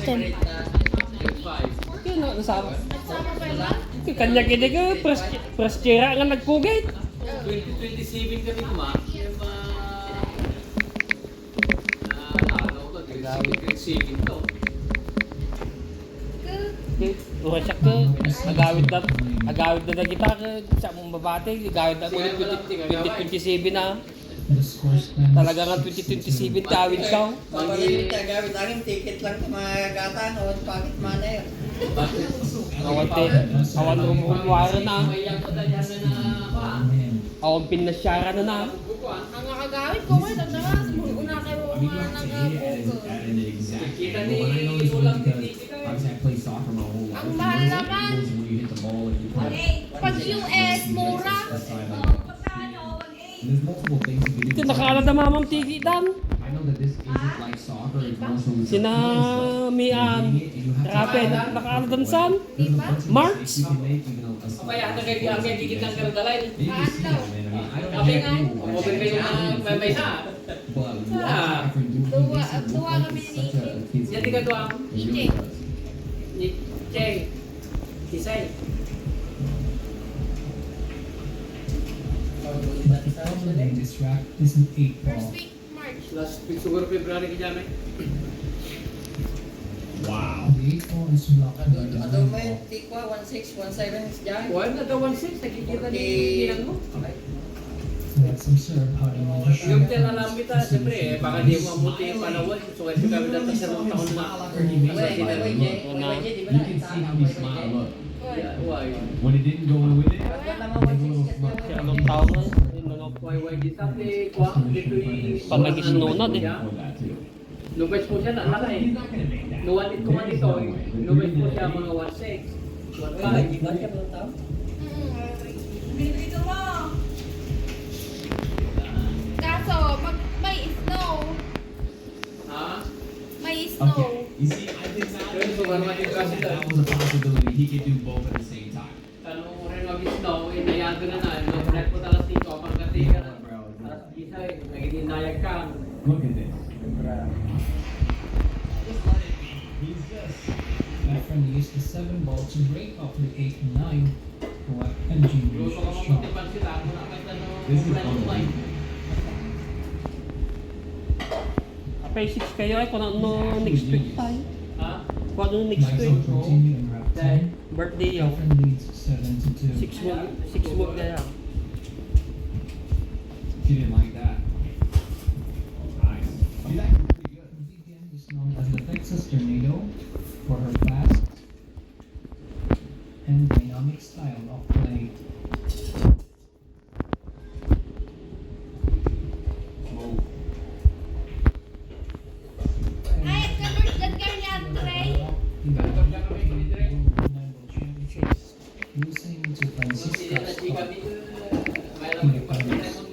Boston. Yun o, nasama. Kanya kini ka, press tira nga nagpugit. 2027 kami kuma. Grade 7 to. Ura siya ka, agawid na kita ka sa mong babate, agawid na ulit 2027 na. Talaga nga 2027 kawid ka. Pag-ilit ka gawin aking ticket lang sa mga gatan o bakit mana yun. Awan rumuwara na. Awan pinasyara na na. Ang nakagawit ko nga, nagdamas mo. Una kayo mga nag-poker. Kita ni ulang Ang mahal naman. Pag US, mura. Ito nakaalad na mamang tigitan. Sina Mian, Rapid, nakaalad na saan? March? kaya ang gigit ng karudalay. Ano? Kami nga, mobile kayo na may sa. Tuwa kami ni Yan di ka doon. Ije. Ni Cheng. Kisay. This track is an 8 ball. First week, March. Last week siguro February ka dyan eh. Wow. The 8 ball is blocked by the Ano 9 ba yung ball. tikwa? 1-6, 1-7 dyan? Wala na daw 1-6. Nakikita ni Ilan mo. That's some serve how to manage. Yung tinalam kita, siyempre eh, baka di mo amuti yung panawal. So kasi kami dati sa mga taon na. Wait, di ba You can see how he smiled. Look, Yeah, why? when it didn't go with it, Ba't naman 1-6 ka Si anong tao na? Why di sabi kwa dito yung Pag nag-snow na din. for that too. Lubes po siya na, laka eh. Nuwalit ko man ito eh. Lubes po siya mga 1-6. 1-5. Ba't ka ba tao? Kaso, pag may snow, Ha? may snow. Okay, you see, I did not Yun, so ano yung kasi that was a possibility. He could do both at the same time. Tanong mo rin mag-snow, inayago na na. Lubes po talas dito, pagkati ka na. Alas isa eh, nagiging nayag ka. Look at this. He's just. That friendly used the 7 ball to break off the 8 and 9. Correct. And Jimmy Luto ka shot. mamatipan sila, ako na kahit ano. This is plan mo eh. Apay 6 kayo ay kung ano next week tayo. Ha? Kung ano next Nice week. opportunity in round 10. Birthday yun. Friend leads 7-2. 6 week na yan. She didn't like that. Nice. She's actually pretty good. VPN is known as the Texas Tornado for her fast and dynamic style of play. Ay, kaburdan ka niya, Trey. Losing to Kung sila na Francisco chika Scott. dito, may alam ko yung pagkakas mo